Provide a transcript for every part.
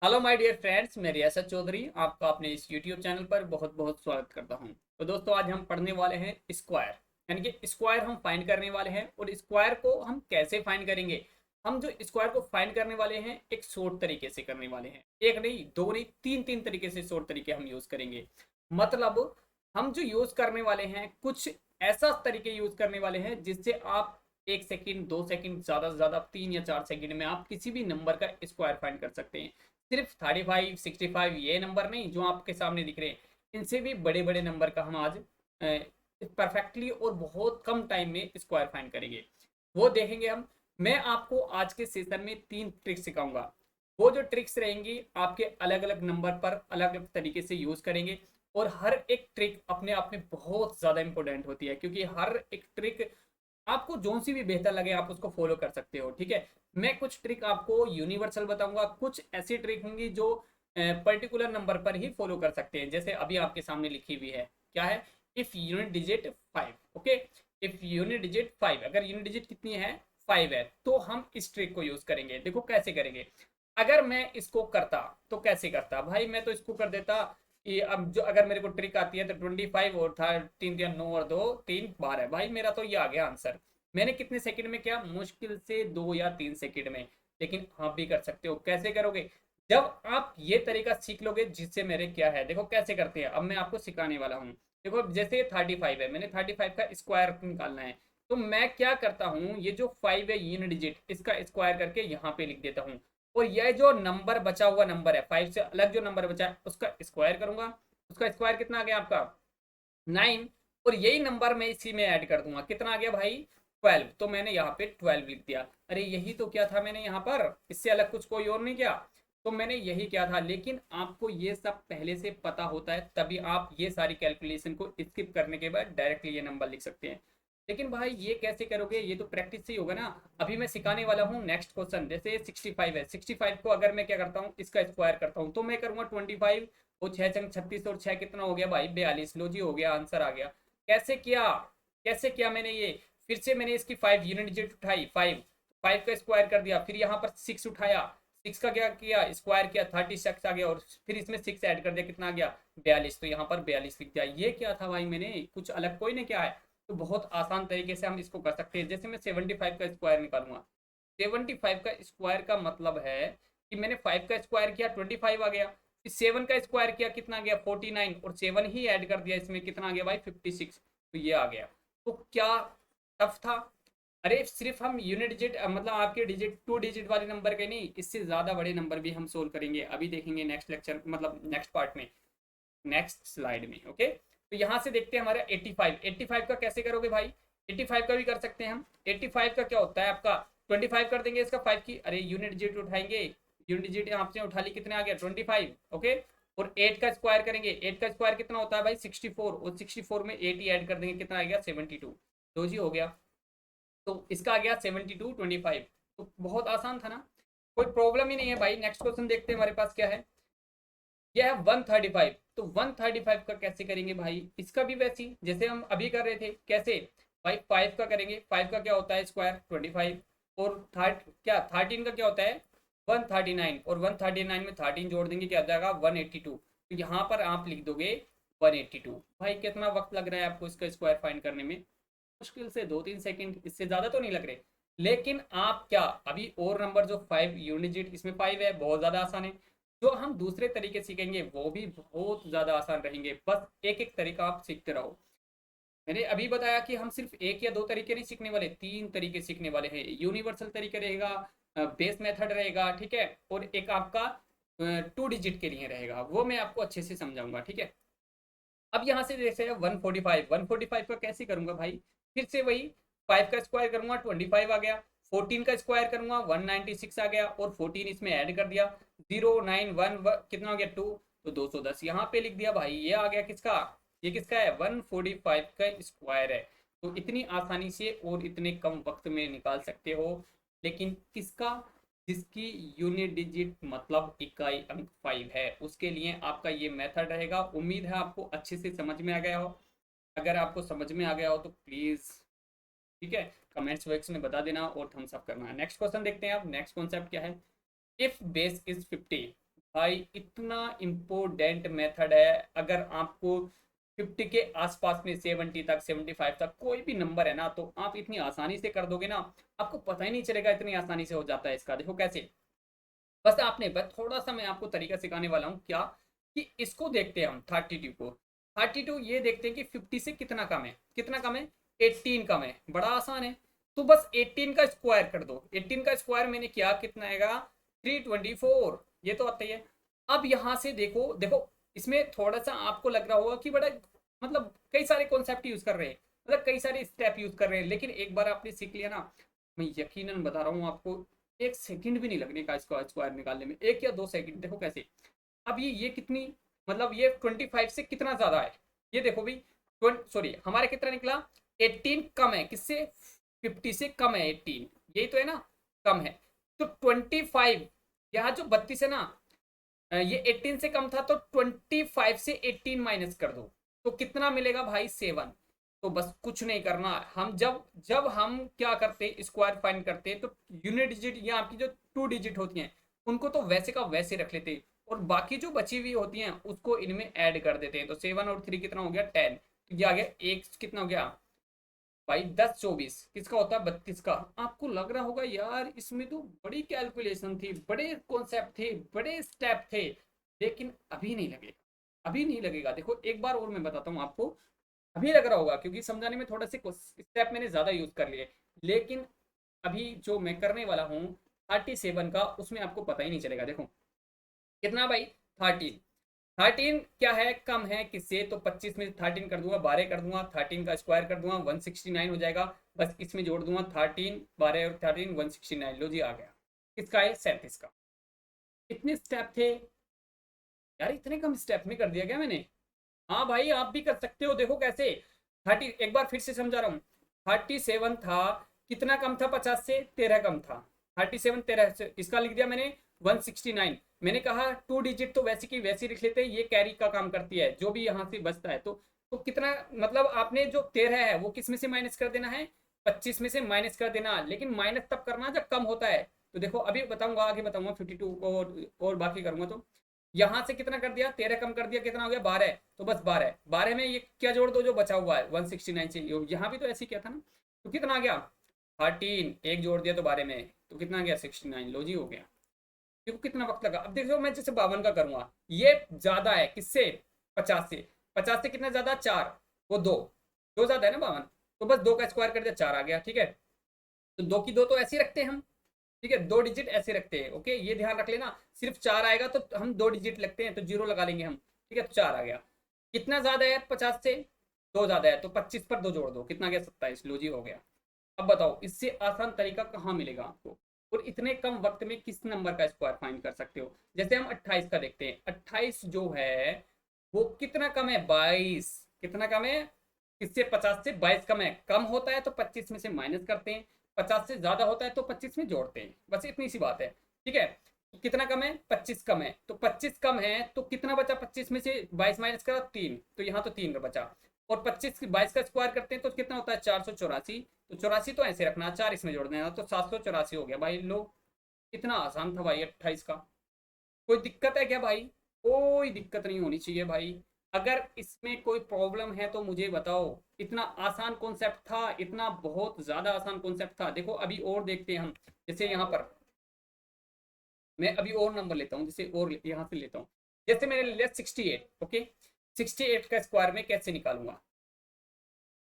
Hello my dear friends, मैं रियासत चौधरी आपका अपने इस यूट्यूब चैनल पर बहुत बहुत स्वागत करता हूं। तो दोस्तों, आज हम पढ़ने वाले हैं स्क्वायर। यानी कि स्क्वायर हम फाइंड करने वाले हैं। और स्क्वायर को हम कैसे फाइंड करेंगे? हम जो स्क्वायर को फाइंड करने वाले हैं एक शॉर्ट तरीके से करने वाले हैं। एक नहीं, दो नहीं, तीन तीन तरीके से शॉर्ट तरीके हम यूज करेंगे। मतलब हम जो यूज करने वाले हैं कुछ ऐसा तरीके यूज करने वाले हैं जिससे आप 1 सेकंड, 2 सेकंड, ज्यादा से ज्यादा 3 या 4 सेकंड में आप किसी भी नंबर का स्क्वायर फाइंड कर सकते हैं। सिर्फ 35, 65 ये नंबर नहीं जो आपके सामने दिख रहे हैं, इनसे भी बड़े बड़े नंबर का हम आज परफेक्टली और बहुत कम टाइम में स्क्वायर फाइंड करेंगे। वो देखेंगे हम। मैं आपको आज के सेशन में 3 ट्रिक्स सिखाऊंगा। वो जो ट्रिक्स रहेंगी आपके अलग अलग नंबर पर अलग अलग तरीके से यूज करेंगे। और हर एक ट्रिक अपने आप में बहुत ज्यादा इंपॉर्टेंट होती है, क्योंकि हर एक ट्रिक आपको जोन सी भी बेहतर लगे आप उसको फॉलो कर सकते हो। ठीक है, मैं कुछ ट्रिक आपको यूनिवर्सल बताऊंगा, कुछ ऐसी ट्रिक होंगी जो पर्टिकुलर नंबर पर ही फॉलो कर सकते हैं। जैसे अभी आपके सामने लिखी हुई है, क्या है? If unit digit 5। Okay, if unit digit 5, अगर यूनिट डिजिट कितनी है? 5 है, तो हम इस ट्रिक को यूज करेंगे। देखो कैसे करेंगे। अगर मैं इसको करता तो कैसे करता भाई? मैं तो इसको कर देता कि अब जो अगर मेरे को ट्रिक आती है तो 25 और था 3 3 9 और 2 3 12 भाई, मेरा तो ये आ गया आंसर। मैंने कितने सेकंड में किया? मुश्किल से 2 या 3 सेकंड में। लेकिन आप भी कर सकते हो। कैसे करोगे? जब आप ये तरीका सीख लोगे जिससे मेरे क्या है, देखो कैसे करते हैं, अब मैं आपको सिखाने वाला हूँ। देखो जैसे 35 है, मैंने 35 का स्क्वायर निकालना है। तो मैं क्या करता हूँ, ये जो 5 है यूनिट डिजिट, इसका स्क्वायर करके यहाँ पे लिख देता हूँ। और यह जो नंबर बचा हुआ नंबर है, 5 से अलग जो नंबर बचा है उसका स्क्वायर करूंगा। उसका स्क्वायर कितना आ गया आपका? 9। और यही नंबर मैं इसी में ऐड कर दूंगा। कितना आ गया भाई? 12। तो मैंने यहाँ पे 12 लिख दिया। अरे यही तो क्या था मैंने यहाँ पर, इससे अलग कुछ कोई और नहीं किया। तो मैंने यही किया था। लेकिन आपको ये सब पहले से पता होता है, तभी आप ये सारी कैलकुलेशन को स्किप करने के बाद डायरेक्टली ये नंबर लिख सकते हैं। लेकिन भाई ये कैसे करोगे? ये तो प्रैक्टिस से ही होगा ना। अभी मैं सिखाने वाला हूँ नेक्स्ट क्वेश्चन। जैसे 65 है, 65 को अगर मैं क्या करता हूँ, इसका स्क्वायर करता हूँ, तो मैं करूंगा 25। वो 6 चंग 36 और 6 कितना हो गया भाई? 42। लो जी, हो गया, आंसर आ गया। कैसे किया? कैसे किया मैंने ये? फिर से मैंने इसकी 5 यूनिट डिजिट उठाई, 5। 5 का स्क्वायर कर दिया, फिर यहाँ पर 6 उठाया। 6 का क्या किया? स्क्वायर किया, 36 आ गया। और फिर इसमें 6 ऐड कर दिया, कितना आ गया? 42। तो यहाँ पर 42 लिख दिया। ये क्या था भाई? मैंने कुछ अलग कोई नहीं किया है। तो बहुत आसान तरीके से हम इसको कर सकते हैं। जैसे मैं 75 का स्क्वायर निकालूंगा। 75 का स्क्वायर का मतलब है कि मैंने 5 का स्क्वायर किया, 25 आ गया। फिर 7 का स्क्वायर किया, कितना आ गया? 49। और 7 ही ऐड कर दिया इसमें, कितना आ गया भाई? 56। तो ये आ गया। तो क्या टफ था? अरे सिर्फ हम यूनिट डिजिट मतलब आपके डिजिट 2 डिजिट वाले नंबर के नहीं, इससे ज्यादा बड़े नंबर भी हम सोल्व करेंगे। अभी देखेंगे नेक्स्ट लेक्चर, मतलब नेक्स्ट पार्ट में, नेक्स्ट स्लाइड में। ओके, तो यहां से देखते हैं हमारा 85। 85 का कैसे करोगे भाई? 85 का भी कर सकते हैं हम। 85 का क्या होता है आपका? 25 कर देंगे इसका 5 की। अरे यूनिट डिजिट उठाएंगे, यूनिट डिजिट यहाँ से उठा ली, कितने आ गया? 25। ओके, और 8 का स्क्वायर करेंगे। 8 का स्क्वायर कितना होता है भाई? 64। और 64 में 8 ही ऐड कर देंगे, कितना आ गया? 72। तो जी हो गया। तो इसका आ गया 72, 25। तो बहुत आसान था ना, कोई प्रॉब्लम ही नहीं है भाई। नेक्स्ट क्वेश्चन देखते हैं हमारे पास क्या है। यह है 135। तो 135 का कैसे करेंगे भाई? इसका भी वैसी जैसे हम अभी कर रहे थे। कैसे भाई? 5 का करेंगे। 5 का क्या होता है? स्क्वायर 25। और थर्ड क्या 13 का क्या होता है? 139। और 139 में 13 जोड़ देंगे, क्या आ जाएगा? 182। तो यहाँ पर आप लिख दोगे 182। भाई कितना वक्त लग रहा है आपको इसका स्क्वायर फाइंड करने में? मुश्किल से 2 3 सेकंड, इससे ज्यादा तो नहीं लग रहे। लेकिन आप क्या, अभी और नंबर जो 5 यूनिट, इसमें 5 है, बहुत ज्यादा आसान है। जो हम दूसरे तरीके सीखेंगे वो भी बहुत ज्यादा आसान रहेंगे। बस एक एक तरीका आप सीखते रहो। मैंने अभी बताया कि हम सिर्फ 1 या 2 तरीके नहीं सीखने वाले, 3 तरीके सीखने वाले हैं। यूनिवर्सल तरीके रहेगा, बेस मेथड रहेगा, ठीक है, और एक आपका 2 डिजिट के लिए रहेगा, वो मैं आपको अच्छे से समझाऊंगा। ठीक है, अब यहाँ से जैसे 145, 145 का कैसे करूंगा भाई? फिर से वही 5 का स्क्वायर करूंगा, 25 आ गया। 14 का स्क्वायर करूंगा, 196 आ गया। और 14 इसमें ऐड कर दिया, 091 कितना हो गया? 2। तो 210 यहाँ पे लिख दिया भाई। ये आ गया किसका? ये किसका है? 145 का स्क्वायर है। तो इतनी आसानी से और इतने कम वक्त में निकाल सकते हो। लेकिन किसका? जिसकी यूनिट डिजिट मतलब इकाई अंक 5 है, उसके लिए आपका ये मेथड रहेगा। उम्मीद है आपको अच्छे से समझ में आ गया हो। अगर आपको समझ में आ गया हो तो प्लीज, ठीक है, कमेंट्स बॉक्स में बता देना और थम्स अप करना। नेक्स्ट क्वेश्चन देखते हैं। अब नेक्स्ट कॉन्सेप्ट क्या है? इफ बेस इज 50, भाई इतना इम्पोर्टेंट मेथड है। अगर आपको 50 के आसपास में 70 तक 75 तक कोई भी नंबर है ना, तो आप इतनी आसानी से कर दोगे ना, आपको पता ही नहीं चलेगा, इतनी आसानी से हो जाता है इसका। देखो कैसे, बस आपने बस थोड़ा सा मैं आपको तरीका सिखाने वाला हूँ क्या, कि इसको देखते हैं हम 32 को। 32 ये देखते हैं कि 50 से कितना कम है, कितना कम है, 18 कम है। बड़ा आसान है, तो बस 18 का स्क्वायर कर दो। 18 का स्क्वायर मैंने किया, कितना आएगा, 324, ये तो आता ही है। अब यहां से देखो, देखो इसमें थोड़ा सा आपको लग रहा होगा कि बड़ा मतलब कई सारे कॉन्सेप्ट यूज कर रहे हैं, मतलब कई सारे स्टेप यूज कर रहे हैं, लेकिन एक बार आपने सीख लिया ना, मैं यकीनन बता रहा हूँ आपको, 1 सेकंड भी नहीं लगने का इसको स्क्वायर निकालने में, 1 या 2 सेकंड। देखो कैसे, अब ये कितनी, मतलब ये 25 से कितना ज्यादा है, ये देखो भाई, सॉरी हमारे कितना निकला, 18 कम है किससे, 50 से कम है 18, यही तो है ना, कम है। तो 25, यहाँ जो 32 है ना, ये 18 से कम था, तो 25 से 18 माइनस कर दो, तो कितना मिलेगा भाई, 7। तो बस कुछ नहीं करना, हम जब जब हम क्या करते, स्क्वायर फाइंड करते, तो यूनिट डिजिट या आपकी जो 2 डिजिट होती हैं, उनको तो वैसे का वैसे रख लेते, और बाकी जो बची हुई होती हैं उसको इनमें ऐड कर देते हैं। तो 7 और 3 कितना हो गया, 10। तो ये आ गया, एक कितना हो गया भाई, 10 24 किसका होता है, 32 का। आपको लग रहा होगा यार इसमें तो बड़ी कैलकुलेशन थी, बड़े कॉन्सेप्ट थे, बड़े स्टेप थे, लेकिन अभी नहीं लगेगा, अभी नहीं लगेगा। देखो एक बार और मैं बताता हूँ आपको, अभी लग रहा होगा क्योंकि समझाने में थोड़ा से स्टेप मैंने ज्यादा यूज कर लिए, लेकिन अभी जो मैं करने वाला हूँ 37 का, उसमें आपको पता ही नहीं चलेगा। देखो कितना भाई, 13। 13 क्या है, कम है किससे, तो 25 में 13 कर दूंगा, 12 कर दूंगा, 13 का स्क्वायर कर दूंगा, 169 हो जाएगा। बस इसमें जोड़ दूंगा 13, 12 और 13, 169, लो जी आ गया। किसका है, 37 का। इतने स्टेप थे यार, इतने कम स्टेप में कर दिया क्या मैंने। हाँ भाई आप भी कर सकते हो, देखो कैसे, 30, एक बार फिर से समझा रहा हूँ। 37 था, कितना कम था 50 से, 13 कम था। 37 13 से, इसका लिख दिया मैंने 169। मैंने कहा 2 डिजिट तो वैसे की वैसी लिख लेते हैं, ये कैरी का काम करती है, जो भी यहाँ से बचता है। तो कितना, मतलब आपने जो 13 है वो किस में से माइनस कर देना है, 25 में से माइनस कर देना, लेकिन माइनस तब करना जब कम होता है। तो देखो अभी बताऊंगा, आगे बताऊंगा 52 को, और बाकी करूंगा। तो यहाँ से कितना कर दिया, 13 कम कर दिया, कितना हो गया, 12। तो बस 12, 12 में ये क्या जोड़ दो जो बचा हुआ है 169 से, यहाँ भी तो ऐसे ही किया था ना। तो कितना आ गया, 13, एक जोड़ दिया तो 12 में, तो कितना आ गया, 69, लो जी हो गया। देखो कितना वक्त लगा। अब देखो मैं जैसे 52 का करूंगा, ये ज्यादा है किससे, 50 से। 50 से कितना ज्यादा, 4, वो दो, दो ज्यादा है ना 52। तो बस 2 का स्क्वायर कर दिया, 4 आ गया, ठीक है। तो 2 की 2 तो ऐसे ही रखते हैं हम, ठीक है, 2 डिजिट ऐसे रखते हैं, ओके, ये ध्यान रख लेना। सिर्फ 4 आएगा तो हम 2 डिजिट लगते हैं, तो जीरो लगा लेंगे हम, ठीक है। तो 4 आ गया, कितना ज्यादा है 50 से, 2 ज्यादा है, तो 25 पर 2 जोड़ दो, कितना गया, 27, लो जी हो गया। अब बताओ इससे आसान तरीका कहाँ मिलेगा आपको, और इतने कम वक्त में किस नंबर का स्क्वायर फाइंड कर सकते हो। जैसे हम 28 का देखते हैं, 28 जो है वो कितना कम है, 22, कितना कम है, किससे, 50 से 22 कम है। कम होता है तो 25 में से माइनस करते हैं, 50 से ज्यादा होता है तो 25 में जोड़ते हैं, बस इतनी सी बात है, ठीक है। कितना कम है, 25 कम है, तो 25 कम है तो कितना बचा, 25 में से 22 माइनस करा, 3, तो यहाँ तो 3 बचा। और 25 22 का स्क्वायर करते हैं तो कितना होता है, 484। तो 84 तो ऐसे रखना, 4 इसमें जोड़ देना, तो 784 हो गया भाई। लो, इतना आसान था भाई 28 का। कोई दिक्कत है क्या भाई, कोई दिक्कत नहीं होनी चाहिए भाई। अगर इसमें कोई प्रॉब्लम है तो मुझे बताओ। इतना आसान कॉन्सेप्ट था, इतना बहुत ज्यादा आसान कॉन्सेप्ट था। देखो अभी और देखते हैं हम, जैसे यहाँ पर मैं अभी और नंबर लेता हूँ, जैसे और यहाँ से लेता हूँ। जैसे मैंने ले लिया 68, ओके, 68 का स्क्वायर में कैसे निकालूंगा।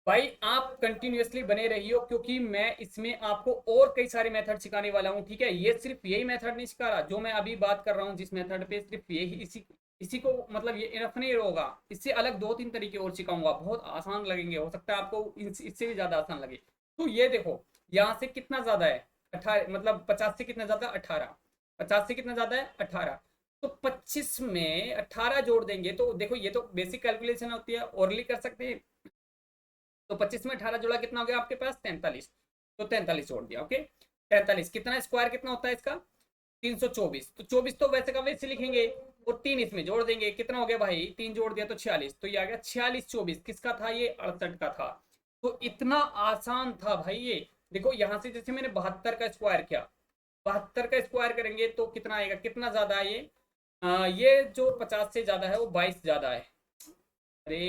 भाई आप कंटिन्यूअसली बने रहिए, क्योंकि मैं इसमें आपको और कई सारे मेथड सिखाने वाला हूँ, ठीक है। ये सिर्फ यही मेथड नहीं सिखा रहा जो मैं अभी बात कर रहा हूँ, जिस मेथड पे, सिर्फ यही, इसी को मतलब ये इनफ नहीं होगा, इससे अलग 2 3 तरीके और सिखाऊंगा, बहुत आसान लगेंगे, हो सकता है आपको इससे भी ज्यादा आसान लगे। तो ये देखो, यहाँ से कितना ज्यादा है, 18, मतलब 50 से कितना ज्यादा, 18, 50 से कितना ज्यादा है, 18। तो 25 में 18 जोड़ देंगे, तो देखो ये तो बेसिक कैलकुलेशन होती है, ओरली कर सकते हैं। तो 25 में 18 जोड़ा, कितना हो गया आपके पास, 43। तो 43 जोड़ दिया, ओके। 43 कितना, स्क्वायर कितना होता है इसका, 324। तो 24 तो वैसे का वैसे लिखेंगे, और 3 इसमें जोड़ देंगे, कितना हो गया भाई, 3 जोड़ दिया तो 46। तो ये आ गया 46 24, किसका था ये, 68 का था। तो इतना आसान था भाई ये। देखो यहां से जैसे मैंने 72 का स्क्वायर किया, 72 का स्क्वायर करेंगे तो कितना आएगा, कितना ज्यादा है ये, ये जो 50 से ज़्यादा है वो 22 ज़्यादा है। अरे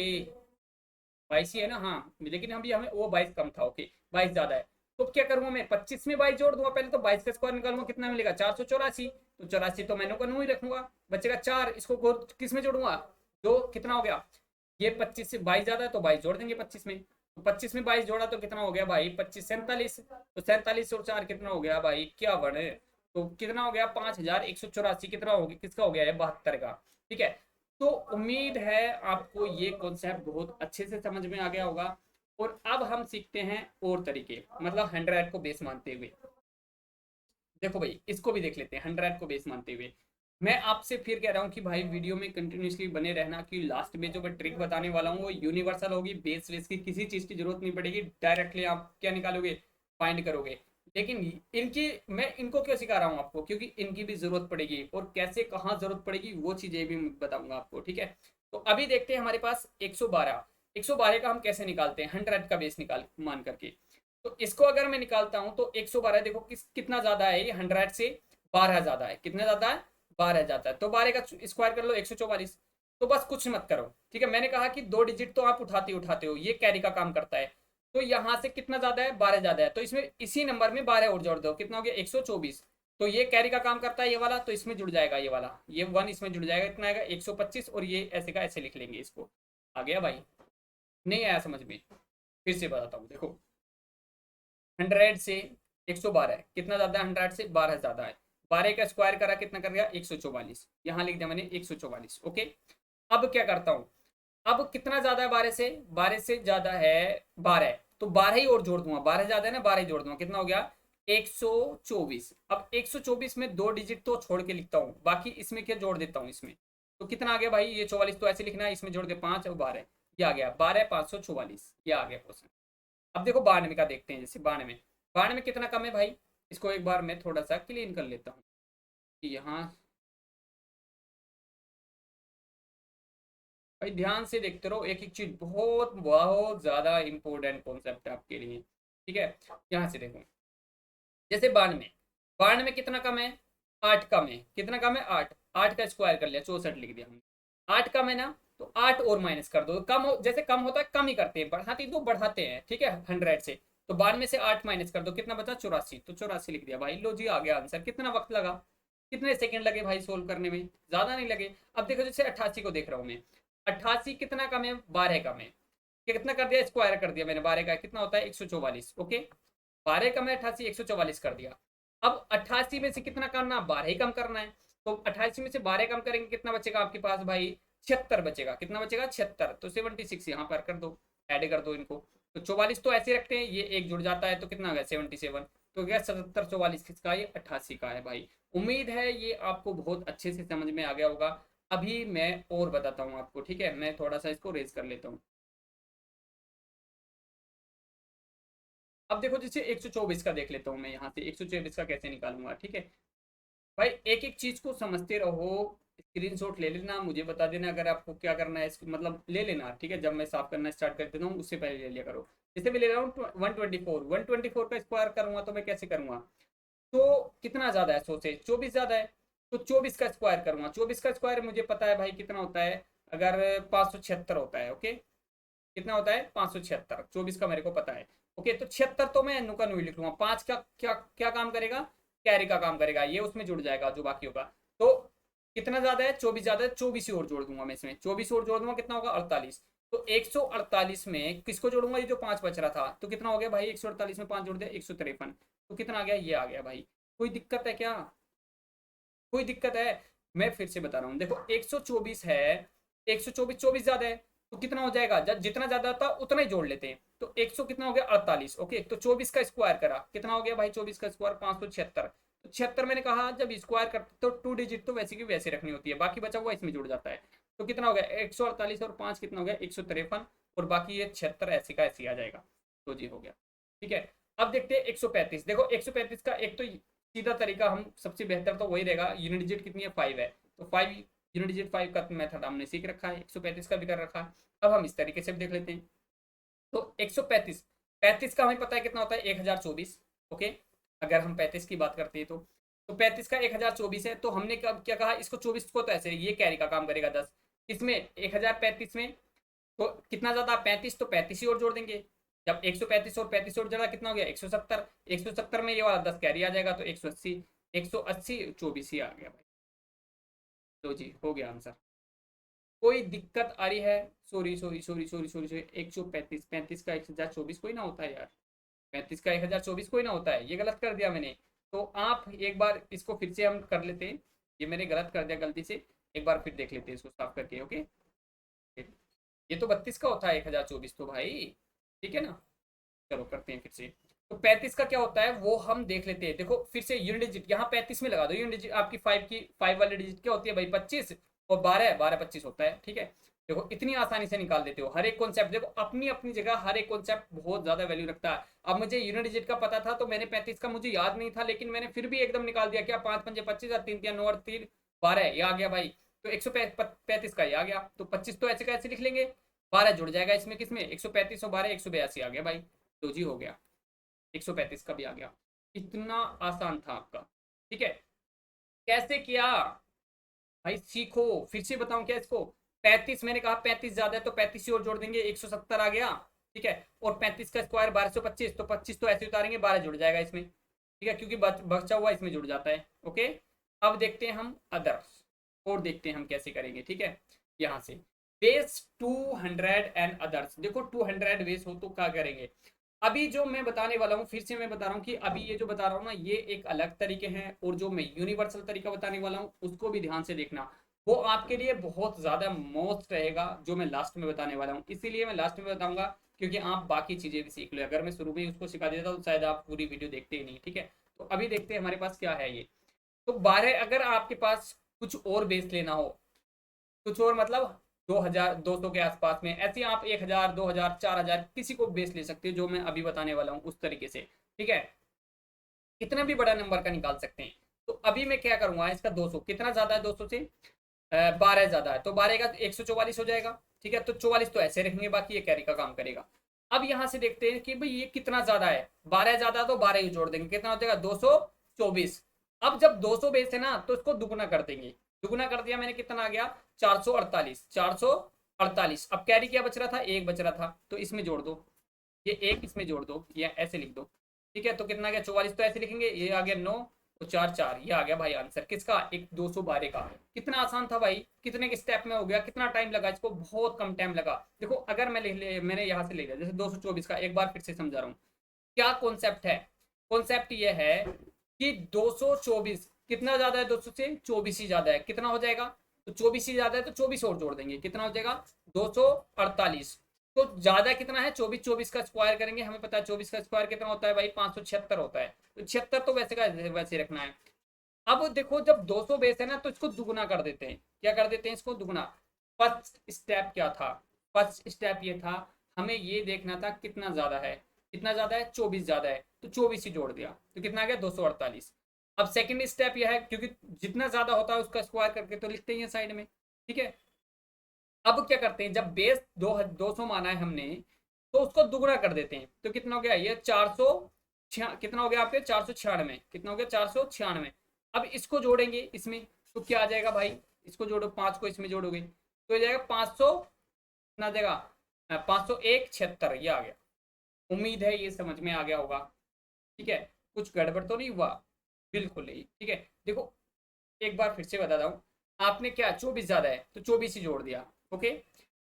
22 ही है ना, हाँ, लेकिन अभी हमें वो 22 कम था, ओके 22 ज़्यादा है। तो क्या करूँगा मैं, 25 में 22 जोड़ दूंगा, पहले तो 22 का स्क्वायर निकालूंगा, कितना मिलेगा 484। तो 84 तो मैंने का ही रखूंगा, बचेगा 4, इसको किस में जोड़ूंगा, दो, कितना हो गया, ये 25 से 22 ज़्यादा है तो 22 जोड़ देंगे 25 में। तो 25 में 22 जोड़ा तो कितना हो गया भाई, 25 47, तो 47 और 4 कितना हो गया भाई, क्या बने, तो कितना हो गया 5184, कितना हो गया, किसका हो गया है, 72 का। ठीक है, तो उम्मीद है आपको ये कॉन्सेप्ट बहुत अच्छे से समझ में आ गया होगा। और अब हम सीखते हैं और तरीके, मतलब 100 को बेस मानते हुए। देखो भाई, इसको भी देख लेते हैं 100 को बेस मानते हुए। मैं आपसे फिर कह रहा हूँ कि भाई वीडियो में कंटिन्यूसली बने रहना, कि लास्ट में जो मैं ट्रिक बताने वाला हूँ वो यूनिवर्सल होगी, बेस वेस की किसी चीज़ की जरूरत नहीं पड़ेगी, डायरेक्टली आप क्या निकालोगे, फाइंड करोगे। लेकिन इनकी, मैं इनको क्यों सिखा रहा हूँ आपको, क्योंकि इनकी भी जरूरत पड़ेगी, और कैसे कहाँ जरूरत पड़ेगी वो चीज़ें भी बताऊंगा आपको, ठीक है। तो अभी देखते हैं हमारे पास 112, 112 का हम कैसे निकालते हैं 100 का बेस निकाल मान करके। तो इसको अगर मैं निकालता हूं तो 112 देखो कितना ज्यादा है, ये 100 से 12 ज्यादा है, कितना ज्यादा है, 12 ज्यादा है, तो 12 का स्क्वायर कर लो 144। तो बस कुछ मत करो, ठीक है, मैंने कहा कि 2 डिजिट तो आप उठाते हो, ये कैरी का काम करता है। तो यहां से कितना ज्यादा है, 12 ज्यादा है, तो इसमें इसी नंबर में 12 और जोड़ दो, कितना हो गया 124। तो ये कैरी का काम करता है ये वाला, तो इसमें जुड़ जाएगा ये वाला, ये 1 इसमें जुड़ जाएगा, इतना आएगा 125, और ये ऐसे का ऐसे लिख लेंगे इसको। आ गया भाई, नहीं आया समझ में, फिर से बताता हूँ देखो। 100 से 112 कितना ज्यादा है, 100 से 12 ज्यादा है, 12 का स्क्वायर करा कितना कर गया 144, यहाँ लिख दिया मैंने 144, ओके। अब क्या करता हूँ, अब कितना ज्यादा है 12 से, 12 से ज्यादा है 12, तो 12 ही और जोड़ दूंगा, 12 ज्यादा है ना, 12 ही जोड़ दूंगा, कितना हो गया 124। अब 124 में 2 डिजिट तो छोड़ के लिखता हूँ, बाकी इसमें क्या जोड़ देता हूँ इसमें। तो कितना आ गया भाई, ये 44 तो ऐसे लिखना है, इसमें जोड़ दे 5 और 12, ये आ गया 12 544, ये आ गया क्वेश्चन। अब देखो 92 का देखते हैं, जैसे 92, 92 कितना कम है भाई, इसको एक बार मैं थोड़ा सा क्लीन कर लेता हूँ कि यहाँ, भाई ध्यान से देखते रहो, एक एक चीज बहुत बहुत ज्यादा इंपॉर्टेंट कॉन्सेप्ट है आपके लिए, ठीक है। यहाँ से देखो, जैसे 92, 92 कितना कम है, 8 कम है, कितना कम है 8, 8 का स्क्वायर कर लिया 64 लिख दिया हमने, 8 कम है ना, तो 8 और माइनस कर दो, कम हो, जैसे कम होता है कम ही करते हैं, बढ़ाते तो बढ़ाते हैं, ठीक है 100 से। तो 92 से 8 माइनस कर दो, कितना बचा 84, तो 84 लिख दिया भाई, लो जी आ गया आंसर। कितना वक्त लगा, कितने सेकंड लगे भाई सोल्व करने में, ज्यादा नहीं लगे। अब देखो जैसे 88 को देख रहा हूँ मैं, 88 कितना कम है, 12 कम है, कितना कर दिया स्क्वायर कर दिया मैंने 12 का, कितना होता है 144, ओके। 12 कम है 88, 144 कर दिया। अब 88 में से कितना करना, 12 ही कम करना है। तो 88 में से 12 कम करेंगे, कितना बचेगा आपके पास भाई, 76 बचेगा, कितना बचेगा 76, तो 76 यहाँ पर कर दो, ऐड कर दो इनको। तो 44 तो ऐसे रखते हैं, ये एक जुड़ जाता है, तो कितना हो गया 77, तो क्या 77 44 किसका, ये 88 का है भाई। उम्मीद है ये आपको बहुत अच्छे से समझ में आ गया होगा। अभी मैं और बताता हूँ आपको, ठीक है, मैं थोड़ा सा इसको रेज कर लेता हूँ। अब देखो जैसे 124 का देख लेता हूँ मैं, यहाँ से 124 का कैसे निकालूंगा, ठीक है। भाई एक एक चीज को समझते रहो, स्क्रीनशॉट ले लेना, मुझे बता देना अगर आपको क्या करना है, इसको मतलब ले लेना, ठीक है, जब मैं साफ करना स्टार्ट कर देता हूँ उससे पहले ले लिया करो। जैसे मैं ले रहा हूँ 124 का स्क्वायर करूंगा, तो मैं कैसे करूंगा, तो कितना ज्यादा है 100 से 24 ज्यादा है, तो 24 का स्क्वायर करूंगा, 24 का स्क्वायर मुझे पता है भाई कितना होता है, अगर 576 होता है, ओके, कितना होता है 576, 24 का मेरे को पता है, ओके। तो 76 तो मैं नुका नुई लिख लूंगा, 5 का क्या क्या काम करेगा, कैरी का काम करेगा, ये उसमें जुड़ जाएगा जो बाकी होगा। तो कितना ज्यादा है 24 ज्यादा है, 24 ही और जोड़ दूंगा मैं इसमें, 24 और जोड़ दूंगा, कितना होगा 48। तो 148 में किसको जोड़ूंगा, ये जो 5 बच रहा था, तो कितना हो गया भाई 148 में 5 जोड़ दिया 153, तो कितना आ गया, ये आ गया भाई। कोई दिक्कत है क्या, कोई दिक्कत है, मैं फिर से बता रहा हूँ देखो 124 है, 124 24 ज्यादा है, तो कितना हो जाएगा, जब जितना ज्यादा था उतना ही जोड़ लेते हैं, तो 100 कितना हो गया 48, ओके। तो 24 का स्क्वायर करा, कितना हो गया भाई 24 का स्क्वायर 576, तो 76 मैंने कहा जब स्क्वायर करते तो 2 डिजिट तो वैसे की वैसे रखनी होती है, बाकी बचा हुआ इसमें जुड़ जाता है। तो कितना हो गया 148 और 5 कितना हो गया 153, और बाकी ये 76 ऐसे का ऐसे आ जाएगा, तो जी हो गया, ठीक है। अब देखते हैं 135, देखो 135 का एक तो सीधा तरीका, हम सबसे बेहतर तो वही रहेगा, यूनिट डिजिट कितनी है 5 है, तो 5 यूनिट डिजिट 5 का मेथड हमने सीख रखा है, 135 का भी कर रखा है। अब हम इस तरीके से भी देख लेते हैं, तो 135, 35 का हमें पता है कितना होता है 1024, ओके, अगर हम 35 की बात करते हैं तो तो 35 का 1024 है, तो हमने कब क्या कहा, इसको 24 को तो ऐसे ये कैरी का काम करेगा 10, इसमें 1035 में तो कितना ज्यादा 35, तो 35 ही और जोड़ देंगे। जब 135 और 35 और जोड़ा कितना हो गया 170, 170 में ये वाला 10 कैरी आ जाएगा तो 180, 180 24 ही आ गया भाई। तो जी हो गया आंसर। कोई दिक्कत आ रही है? Sorry sorry sorry sorry sorry sorry, 135, 35 का 1024 कोई ना होता है यार, 35 का 1024 कोई ना होता है, ये गलत कर दिया मैंने। तो आप एक बार इसको फिर से हम कर लेते हैं, ये मैंने गलत कर दिया गलती से, एक बार फिर देख लेते हैं इसको साफ करके। ओके, ये तो 32 का होता है 1024 तो भाई, ठीक है ना। चलो करते हैं फिर से। तो 35 का क्या होता है वो हम देख लेते हैं। देखो फिर से यूनिट डिजिट यहाँ 35 में लगा दो, यूनिट डिजिट आपकी 5 की 5 वाली डिजिट क्या होती है भाई 25, और 12 12 25 होता है, ठीक है। देखो इतनी आसानी से निकाल देते हो हर एक कॉन्सेप्ट, देखो अपनी अपनी जगह हर एक कॉन्सेप्ट बहुत ज्यादा वैल्यू रखता है। अब मुझे यूनिट डिजिट का पता था तो मैंने 35 का मुझे याद नहीं था, लेकिन मैंने फिर भी एकदम निकाल दिया, क्या 5 5 25 और 3 3 9 और 3 12, ये आ गया भाई। तो 135 का ये आ गया, तो 25 तो ऐसे कैसे लिख लेंगे, 12 जुड़ जाएगा इसमें, किसमें 135 और 12 182 आ गया भाई। तो जी हो गया, 135 का भी आ गया। इतना आसान था आपका, ठीक है। कैसे किया भाई, सीखो। फिर से बताऊं क्या इसको, 35 मैंने कहा 35 ज्यादा है तो 35 और जोड़ देंगे 170 आ गया, ठीक है। और 35 का स्क्वायर 1225, तो 25 तो ऐसे उतारेंगे 12 जुड़ जाएगा इसमें, ठीक है, क्योंकि बचा हुआ इसमें जुड़ जाता है। ओके, अब देखते हैं हम अदर्स, और देखते हैं हम कैसे करेंगे, ठीक है। यहाँ से बेस 200 एंड अदर्स, देखो 200 बेस हो तो क्या करेंगे। अभी जो मैं बताने वाला हूँ फिर से मैं बता रहा हूँ कि अभी ये जो बता रहा हूँ ना ये एक अलग तरीके हैं, और जो मैं यूनिवर्सल तरीका बताने वाला हूँ उसको भी ध्यान से देखना, वो आपके लिए बहुत ज्यादा मोस्ट रहेगा जो मैं लास्ट में बताने वाला हूँ, इसीलिए मैं लास्ट में बताऊंगा, क्योंकि आप बाकी चीजें भी सीख लो। अगर मैं शुरू में ही उसको सिखा देता तो शायद आप पूरी वीडियो देखते ही नहीं, ठीक है। तो अभी देखते हैं हमारे पास क्या है ये। तो 12, अगर आपके पास कुछ और बेस लेना हो, कुछ और मतलब 2000 200 के आसपास में, ऐसे आप 1000 2000 4000 किसी को बेस ले सकते हो, जो मैं अभी बताने वाला हूँ उस तरीके से, ठीक है। कितना भी बड़ा नंबर का निकाल सकते हैं। तो अभी मैं क्या करूंगा, इसका 200 कितना ज्यादा है 200 से, 12 ज्यादा है, तो 12 का 144 हो जाएगा, ठीक है। तो 44 तो ऐसे रखेंगे, बाकी ये कैरी का काम करेगा। अब यहां से देखते हैं कि भाई ये कितना ज्यादा है, 12 ज्यादा तो 12 ही जोड़ देंगे, कितना हो जाएगा 224। अब जब 200 बेस है ना तो इसको दुगुना कर देंगे, दुगुना कर दिया मैंने, कितना आ गया 448, 448। अब कैरी क्या बच रहा था, एक बच रहा था, तो इसमें जोड़ दो, ये एक इसमें जोड़ दो या ऐसे लिख दो, ठीक है। तो कितना आ गया 44, तो ऐसे लिखेंगे, ये आ गया 9, तो 4 4, ये आ गया भाई आंसर किसका, एक 212 का। कितना आसान था भाई, कितने के स्टेप में हो गया, कितना टाइम लगा इसको, बहुत कम टाइम लगा। देखो अगर मैं मैंने यहाँ से ले लिया जैसे 224 का, एक बार फिर से समझा रहा हूँ क्या कॉन्सेप्ट है। कॉन्सेप्ट ये है कि 224 कितना ज्यादा है, 200 से 24 ही ज्यादा है, कितना हो जाएगा, तो 24 ही ज्यादा है तो 24 और जोड़ देंगे, कितना हो जाएगा 248। तो ज्यादा कितना है 24, 24 का स्क्वायर करेंगे, हमें पता है 24 का स्क्वायर कितना होता है भाई 576 होता है, तो 76 तो वैसे का वैसे रखना है। अब देखो जब 200 बेस है ना तो इसको दुगुना कर देते हैं, क्या कर देते हैं इसको दुगुना। फर्स्ट स्टेप क्या था, फर्स्ट स्टेप ये था, हमें ये देखना था कितना ज्यादा है, कितना ज्यादा है 24 ज्यादा है, तो 24 ही जोड़ दिया, तो कितना आ गया 248। अब सेकंड स्टेप यह है, क्योंकि जितना ज्यादा होता है उसका स्क्वायर करके तो लिखते ही है साइड में, ठीक है। अब क्या करते हैं, जब बेस 200 माना है हमने तो उसको दुगुना कर देते हैं, तो कितना हो गया ये 400, कितना हो गया आपके 496, कितना हो गया 496। अब इसको जोड़ेंगे इसमें, तो क्या आ जाएगा भाई, इसको जोड़ो 5 को इसमें जोड़ोगे तो हो जाएगा 500, कितना आ जाएगा 501 76, ये आ गया। उम्मीद है ये समझ में आ गया होगा, ठीक है, कुछ गड़बड़ तो नहीं हुआ, बिल्कुल नहीं, ठीक है। देखो एक बार फिर से बताता हूँ, आपने क्या 24 ज्यादा है तो 24 ही जोड़ दिया, ओके।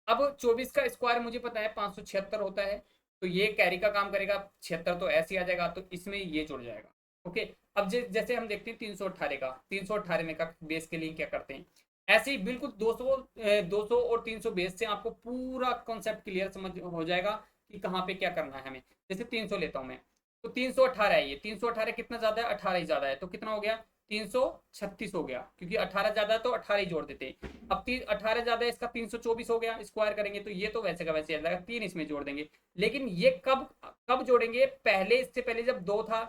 अब 24 का स्क्वायर मुझे पता है 576 होता है, तो ये कैरी का काम करेगा, 76 तो ऐसे ही आ जाएगा, तो इसमें ये जुड़ जाएगा, ओके। अब जैसे हम देखते हैं 318 का, 318 में का बेस के लिए क्या करते हैं, ऐसे ही बिल्कुल 200 और 300 बेस से आपको पूरा कॉन्सेप्ट क्लियर समझ हो जाएगा कि कहाँ पे क्या करना है हमें। जैसे 300 लेता हूँ मैं, तो 318 है, ये 318 कितना ज्यादा है 18 ही ज्यादा है, तो कितना हो गया 336 हो गया, क्योंकि 18 ज्यादा है तो 18 ही जोड़ देते हैं। अब 18 ज्यादा है इसका 324 हो गया, स्क्वायर करेंगे तो ये तो वैसे का वैसे आ जाएगा, 3 इसमें जोड़ देंगे। लेकिन ये कब कब जोड़ेंगे, पहले इससे पहले जब 2 था,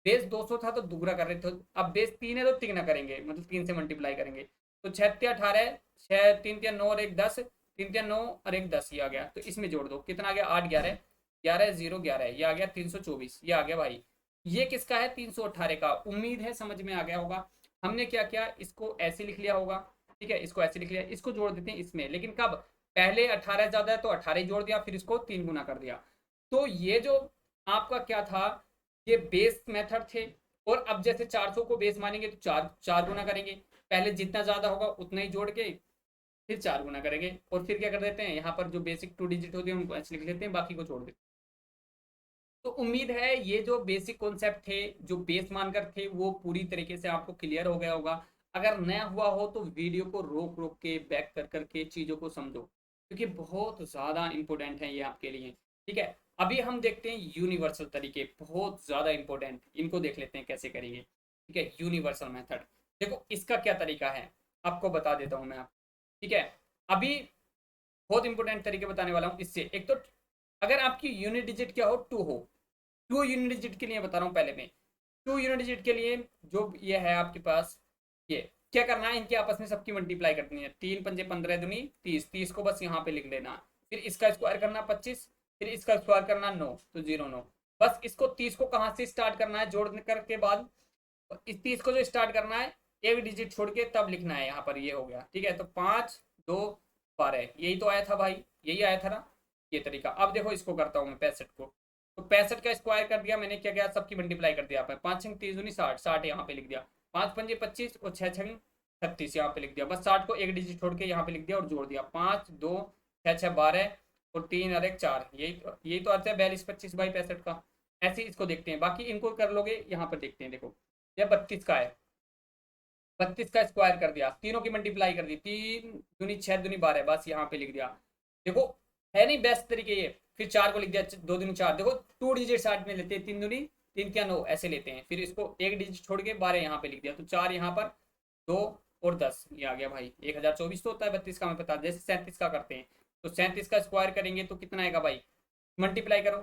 बेस 200 था तो दुगना कर रहे थे, अब बेस 3 है तो तिगना करेंगे, मतलब 3 से मल्टीप्लाई करेंगे। तो 6 18, 6 3 3 9 और 1 10, 3 3 9 और 1 10, ये आ गया, तो इसमें जोड़ दो, कितना आ गया 8 11, 11 0 11, ये आ गया 324, ये आ गया भाई। ये किसका है? 318 का। उम्मीद है समझ में आ गया होगा। हमने क्या किया, इसको ऐसे लिख लिया होगा, ठीक है, इसको ऐसे लिख लिया, इसको जोड़ देते हैं इसमें, लेकिन कब? पहले 18 ज्यादा है तो 18 जोड़ दिया, फिर इसको 3 गुना कर दिया। तो ये जो आपका क्या था, ये बेस मेथड थे। और अब जैसे 400 को बेस मानेंगे तो चार चार गुना करेंगे, पहले जितना ज्यादा होगा उतना ही जोड़ के फिर 4 गुना करेंगे, और फिर क्या कर देते हैं, यहाँ पर जो बेसिक 2 डिजिट होते हैं उनको ऐसे लिख लेते हैं, बाकी को छोड़ देते हैं। तो उम्मीद है ये जो बेसिक कॉन्सेप्ट थे, जो बेस मानकर थे, वो पूरी तरीके से आपको क्लियर हो गया होगा। अगर नया हुआ हो तो वीडियो को रोक रोक के बैक कर करके चीज़ों को समझो, क्योंकि बहुत ज़्यादा इंपॉर्टेंट है ये आपके लिए। ठीक है, अभी हम देखते हैं यूनिवर्सल तरीके, बहुत ज़्यादा इंपॉर्टेंट, इनको देख लेते हैं कैसे करेंगे। ठीक है, यूनिवर्सल मेथड, देखो इसका क्या तरीका है आपको बता देता हूँ मैं आप। ठीक है, अभी बहुत इंपॉर्टेंट तरीके बताने वाला हूँ इससे। एक तो अगर आपकी यूनिट डिजिट क्या हो, 2 हो, 2 यूनिट डिजिट के लिए बता रहा हूँ पहले मैं। 2 यूनिट डिजिट के लिए जो ये है आपके पास, ये क्या करना है, इनके आपस में सबकी मल्टीप्लाई करनी है। 3 पंजे 15 दूनी 30, 30 को बस यहाँ पे लिख लेना, फिर इसका स्क्वायर करना 25, फिर इसका स्क्वायर करना 9, तो 0 9। बस इसको 30 को कहाँ से स्टार्ट करना है, जोड़ने करके बाद इस 30 को जो स्टार्ट करना है, एक डिजिट छोड़ के तब लिखना है यहाँ पर। ये हो गया, ठीक है, तो 5 2 12, यही तो आया था भाई, यही आया था ना, ये तरीका। अब देखो इसको करता हूँ मैं 65 को, तो 65 का स्क्वायर कर दिया मैंने, क्या किया, सबकी मल्टीप्लाई कर दिया यहाँ पे। 5 छंग 30 दूनी 60, 60 यहाँ पे लिख दिया, 5 पंजे 25 और 6 छंग 36 यहाँ पे लिख दिया। बस 60 को एक डिजिट छोड़ के यहाँ पे लिख दिया और जोड़ दिया, 5 2 6 6 12 और 3 और 1 4, यही तो आता है 42 25 बाई 65 का। ऐसे ही इसको देखते हैं, बाकी इनको कर लोगे। यहाँ पर देखते हैं, देखो यह 32 का है, 32 का स्क्वायर कर दिया, तीनों की मल्टीप्लाई कर दी, 3 दूनी 6 दूनी 12, बस यहाँ पे लिख दिया। देखो है नहीं बेस्ट तरीके ये। फिर 4 को लिख दिया, 2 दूनी 4, देखो 2 डिजिट साइड में लेते हैं, 3 दूनी 3 क्या 9 ऐसे लेते हैं, फिर इसको एक डिजिट छोड़ के 12 यहाँ पे लिख दिया, तो 4 यहाँ पर 2 और 10, ये आ गया भाई 1024 तो होता है 32 का, मैं बता, जैसे 37 का करते हैं, तो 37 का स्क्वायर करेंगे तो कितना आएगा भाई, मल्टीप्लाई करो,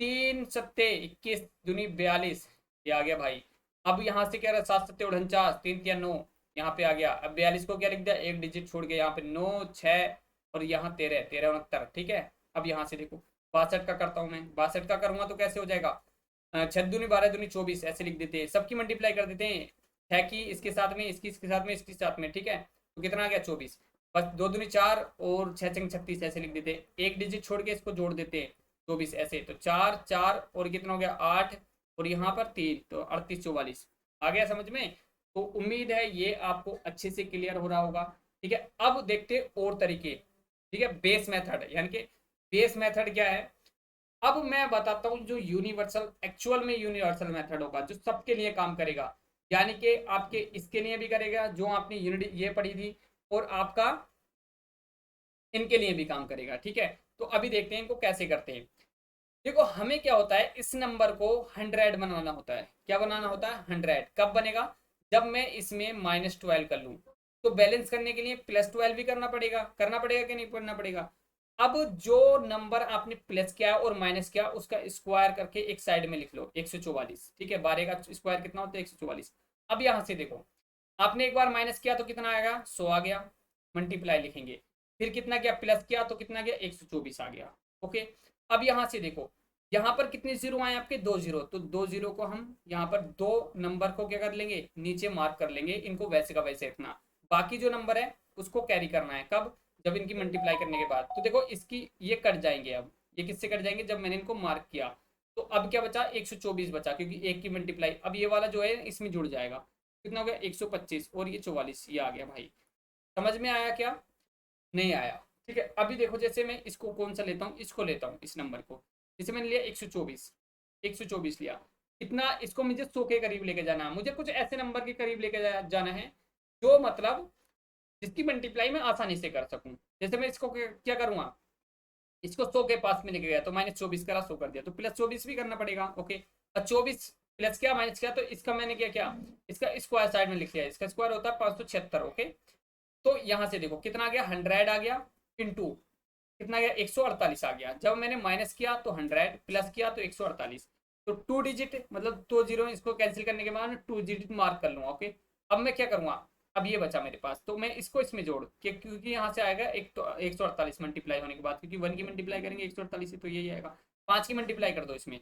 3 सत्ते 21 दूनी 42, ये आ गया भाई। अब यहाँ से क्या रहा, 7 सत्ते 49, 3 क्या 9, यहाँ पे आ गया। अब 42 को क्या लिख दिया, एक डिजिट छोड़ के यहाँ पे 9 6 और यहाँ 13 13 69, ठीक है। अब यहाँ से देखो 62 का करता हूँ मैं, 62 का करूँगा तो कैसे हो जाएगा, 6 दूनी 12 दूनी 24 ऐसे लिख देते हैं, सबकी मल्टीप्लाई कर देते हैं, 6 की इसके साथ में, इसकी इसके साथ में, इसके साथ में, ठीक है, तो कितना आ गया 24। बस 2 दूनी 4 और 6 छंग 36 ऐसे लिख देते हैं, एक डिजिट छोड़ के इसको जोड़ देते हैं 24 ऐसे, तो 4 4 और कितना हो गया 8 और यहाँ पर 3, तो 38 44 आ गया समझ में। तो उम्मीद है ये आपको अच्छे से क्लियर हो रहा होगा। ठीक है, अब देखते हैं और तरीके। ठीक है, बेस मेथड, यानी कि बेस मेथड क्या है, अब मैं बताता हूँ जो यूनिवर्सल, एक्चुअल में यूनिवर्सल मेथड होगा, जो सबके लिए काम करेगा, यानी कि आपके इसके लिए भी करेगा जो आपने यूनिट ये पढ़ी थी, और आपका इनके लिए भी काम करेगा। ठीक है, तो अभी देखते हैं इनको कैसे करते हैं। देखो हमें क्या होता है, इस नंबर को 100 बनाना होता है। क्या बनाना होता है, 100 कब बनेगा, जब मैं इसमें -12 कर लूं, तो बैलेंस करने के लिए +12 भी करना पड़ेगा कि नहीं करना पड़ेगा। अब जो नंबर आपने प्लस किया और माइनस किया, उसका स्क्वायर करके एक साइड में लिख लो, 144, ठीक है, 12 का स्क्वायर कितना होता है 144। अब यहां से देखो, आपने एक बार माइनस किया तो कितना आएगा 100 आ गया, मल्टीप्लाई लिखेंगे, फिर कितना किया प्लस किया तो कितना गया 124 आ गया। ओके, अब यहां से देखो, यहाँ पर कितने जीरो आए आपके, 2 जीरो, तो 2 जीरो को हम यहाँ पर दो नंबर को क्या कर लेंगे, नीचे मार्क कर लेंगे, इनको वैसे का वैसे रखना, बाकी जो नंबर है उसको कैरी करना है, कब, जब इनकी मल्टीप्लाई करने के बाद। तो देखो इसकी ये कट जाएंगे, अब ये किससे कट जाएंगे, जब मैंने इनको मार्क किया, तो अब क्या बचा 124 बचा, क्योंकि एक की मल्टीप्लाई, अब ये वाला जो है इसमें जुड़ जाएगा, कितना हो गया 125 और ये 44, ये आ गया भाई। समझ में आया क्या, नहीं आया, ठीक है। अभी देखो जैसे मैं इसको कौन सा लेता हूँ, इसको लेता हूँ, इस नंबर को, जैसे मैंने लिया 124, 124 लिया, कितना, इसको मुझे 100 के करीब लेके जाना है, मुझे कुछ ऐसे नंबर के करीब लेके जाना है जो मतलब जिसकी मल्टीप्लाई मैं आसानी से कर सकूं। जैसे मैं इसको क्या करूंगा, इसको 100 के पास में लेके गया तो -24 करा, 100 कर दिया, तो +24 भी करना पड़ेगा। ओके, और 24 प्लस किया माइनस किया, तो इसका मैंने क्या किया, इसका स्क्वायर साइड में लिख लिया, इसका स्क्वायर होता है 576। ओके, तो यहां से देखो कितना आ गया, 100 आ गया, इंटू कितना गया 148 आ गया, जब मैंने माइनस किया तो 100, प्लस किया तो 148, तो 2 डिजिट मतलब 2 जीरो, इसको कैंसिल करने के बाद 2 डिजिट मार्क कर लूंगा। ओके, अब मैं क्या करूंगा, अब ये बचा मेरे पास, तो मैं इसको इसमें जोड़ के, क्योंकि यहाँ से आएगा एक तो 148 मल्टीप्लाई होने के बाद, क्योंकि 1 की मल्टीप्लाई करेंगे 148 से, तो यही आएगा। 5 की मल्टीप्लाई कर दो इसमें,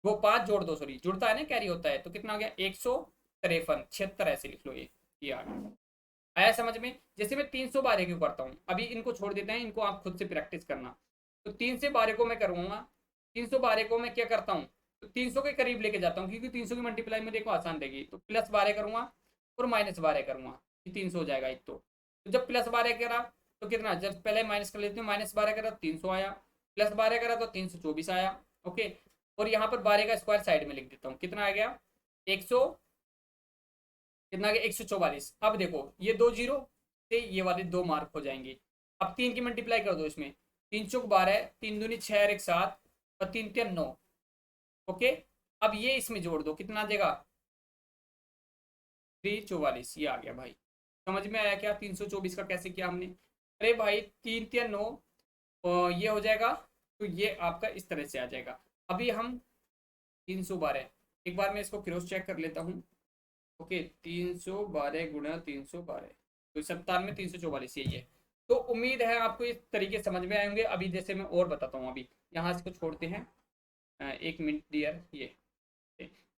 वो 5 जोड़ दो, सॉरी जुड़ता है ना, कैरी होता है, तो कितना हो गया 153, 76 ऐसे लिख लो ये आ गया। आया समझ में? जैसे मैं 312 क्यों करता हूँ, अभी इनको छोड़ देते हैं, इनको आप खुद से प्रैक्टिस करना। तो 3 से 12 को मैं करूंगा, 312 को मैं क्या करता हूँ, तो 300 के करीब लेके जाता हूँ, क्योंकि 300 की मल्टीप्लाई में देखो आसान रहेगी। तो +12 करूंगा और -12 करूंगा, 300 हो जाएगा एक। तो जब +12 करा तो कितना, जब पहले माइनस कर लेते हैं, -12 करा तो 300 आया, +12 करा तो 324 आया। ओके, और यहाँ पर 12 का स्क्वायर साइड में लिख देता हूँ, कितना आ गया 100, कितना आ गया 144। अब देखो ये 2 जीरो से ये वाले 2 मार्क हो जाएंगे। अब 3 की मल्टीप्लाई कर दो इसमें, 3 चौक 12, 3 दूनी 6 और 1 7 और 3 3 9। ओके, अब ये इसमें जोड़ दो, कितना आ जाएगा 344, ये आ गया भाई। समझ में आया क्या 324 का कैसे किया हमने? अरे भाई 3 3 9 ये हो जाएगा, तो ये आपका इस तरह से आ जाएगा। अभी हम 312, एक बार मैं इसको क्रॉस चेक कर लेता हूँ। ओके, 312 गुणा 312, तो 97, 344 यही है। तो उम्मीद है आपको इस तरीके समझ में आएंगे। अभी जैसे मैं और बताता हूँ, अभी यहाँ से को छोड़ते हैं, 1 मिनट डियर। ये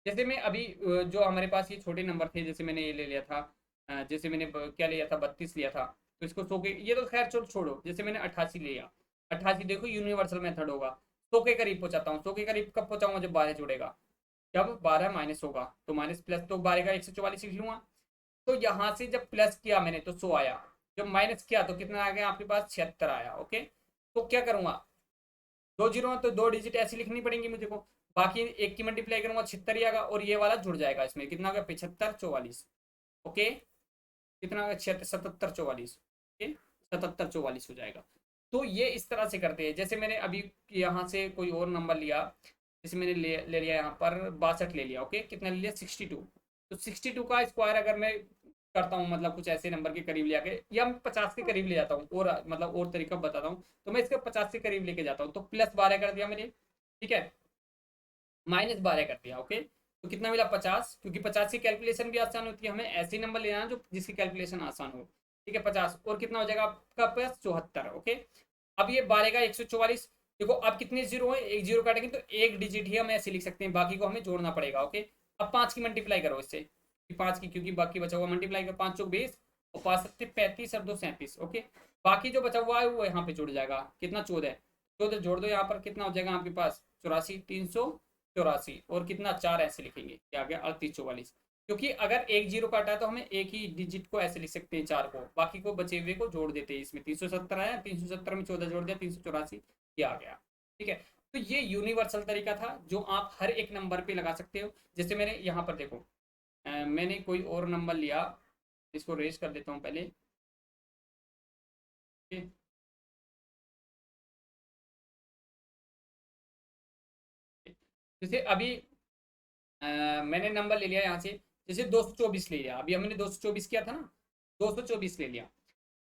जैसे मैं अभी जो हमारे पास ये छोटे नंबर थे, जैसे मैंने ये ले लिया था, जैसे मैंने क्या लिया था 32 लिया था, तो इसको 100 के, ये तो खैर चलो छोड़ो, जैसे मैंने 88 लिया, 88 देखो यूनिवर्सल मेथड होगा, 100 के करीब पहुंचाता हूँ। 100 के करीब कब पहुंचाऊंगा, जब 12 जुड़ेगा, जब 12 माइनस होगा, तो माइनस प्लस, तो 12 का 144 लिख लूंगा। तो यहाँ से जब प्लस किया मैंने तो 100 आया, जब माइनस किया तो कितना आ गया आपके पास 76 आया। ओके, तो क्या करूंगा, 2 जीरो तो 2 डिजिट ऐसी लिखनी पड़ेंगी मुझे को, बाकी एक की मल्टीप्लाई करूंगा 76 ही आएगा, और ये वाला जुड़ जाएगा इसमें, कितना हो गया 75 44। ओके, कितना हो गया 77 44। ओके, 77 44 हो जाएगा। तो ये इस तरह से करते हैं। जैसे मैंने अभी यहाँ से कोई और नंबर लिया, जैसे मैंने ले लिया यहाँ पर 62 ले लिया। ओके, कितना ले लिया 62, तो 62 का स्क्वायर अगर मैं करता हूँ, मतलब कुछ ऐसे नंबर के करीब ले आके, या मैं 50 के करीब ले जाता हूँ, और मतलब और तरीका बताता हूँ, तो मैं इसके 50 के करीब लेके जाता हूँ, तो +12 कर दिया मैंने, ठीक है, -12 कर दिया। ओके, तो कितना मिला 50, क्योंकि 50 की कैलकुलेशन भी आसान होती है, हमें ऐसे नंबर लेना है जो जिसकी कैलकुलेशन आसान हो। ठीक है, 50 और कितना हो जाएगा आपका प्लस 74। ओके, अब ये 12 का 144, देखो अब कितने जीरो है, एक जीरो काटेंगे तो एक डिजिट ही हम ऐसे लिख सकते हैं, बाकी को हमें जोड़ना पड़ेगा। ओके, अब 5 की मल्टीप्लाई करो इससे, 5 की, क्योंकि बाकी बचा हुआ मल्टीप्लाई करो, 5 चौक 20 और 5 सत्ते 35 और 2 37। ओके, बाकी जो बचा हुआ है वो यहाँ पे जुड़ जाएगा, कितना 14, 14 जोड़ दो यहाँ पर, कितना हो जाएगा आपके पास 84, 384, और कितना 4 ऐसे लिखेंगे, क्या आ गया 38 44। क्योंकि अगर एक जीरो काटा है तो हमें एक ही डिजिट को ऐसे लिख सकते हैं 4 को, बाकी को बचे हुए को जोड़ देते हैं इसमें। 370 आया, 370 में 14 जोड़ दिया 384, ये आ गया। ठीक है, तो ये यूनिवर्सल तरीका था जो आप हर एक नंबर पे लगा सकते हो। जैसे मैंने यहाँ पर देखो, मैंने कोई और नंबर लिया, इसको रेज कर देता हूँ पहले। ठीक? जैसे अभी मैंने नंबर ले लिया यहाँ से, जैसे 224 ले लिया, अभी हमने 224 किया था ना, 224 ले लिया,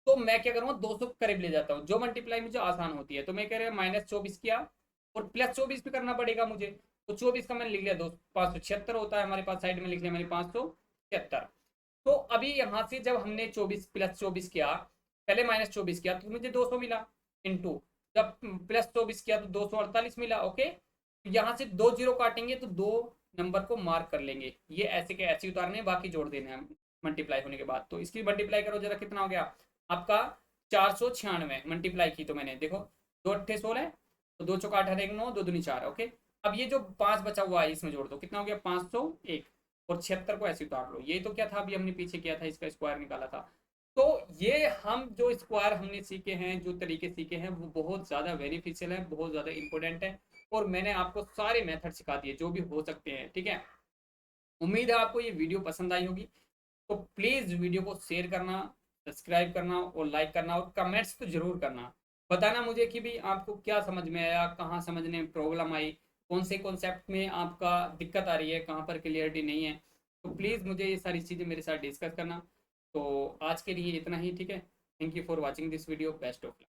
तो मैं क्या करूँगा 200 करीब ले जाता हूँ, जो मल्टीप्लाई मुझे आसान होती है। तो मैं कह रहा -24 किया, और +24 भी करना पड़ेगा मुझे, तो 24 का मैंने लिख लिया 2, 576 होता है हमारे पास, साइड में लिख लिया मैंने 576। तो अभी यहाँ से जब हमने 24 +24 किया, पहले -24 किया तो मुझे 200 मिला, इंटू जब +24 किया तो 248 मिला। ओके, यहाँ से 2 जीरो काटेंगे तो 2 नंबर को मार्क कर लेंगे, ये ऐसे के ऐसे उतारने, बाकी जोड़ देने हैं मल्टीप्लाई होने के बाद। तो इसकी मल्टीप्लाई करो जरा, कितना हो गया आपका 496, मल्टीप्लाई की तो मैंने देखो, 2 अट्ठे 16, तो 2 चौका 18 1 9, 2 दूनी 4। ओके, अब ये जो 5 बचा हुआ है इसमें जोड़ दो, कितना हो गया 501, और 76 को ऐसे उतार लो। यही तो क्या था अभी हमने पीछे किया था, इसका स्क्वायर निकाला था। तो ये हम जो स्क्वायर हमने सीखे हैं, जो तरीके सीखे हैं, वो बहुत ज़्यादा बेनिफिशियल है, बहुत ज़्यादा इंपॉर्टेंट है, और मैंने आपको सारे मेथड सिखा दिए जो भी हो सकते हैं। ठीक है, उम्मीद है आपको ये वीडियो पसंद आई होगी। तो प्लीज़ वीडियो को शेयर करना, सब्सक्राइब करना और लाइक करना, और कमेंट्स तो ज़रूर करना, बताना मुझे कि भी आपको क्या समझ में आया, कहाँ समझने में प्रॉब्लम आई, कौन से कॉन्सेप्ट में आपका दिक्कत आ रही है, कहाँ पर क्लियरिटी नहीं है। तो प्लीज़ मुझे ये सारी चीज़ें मेरे साथ डिस्कस करना। तो आज के लिए इतना ही, ठीक है, thank you for watching this video, best of luck.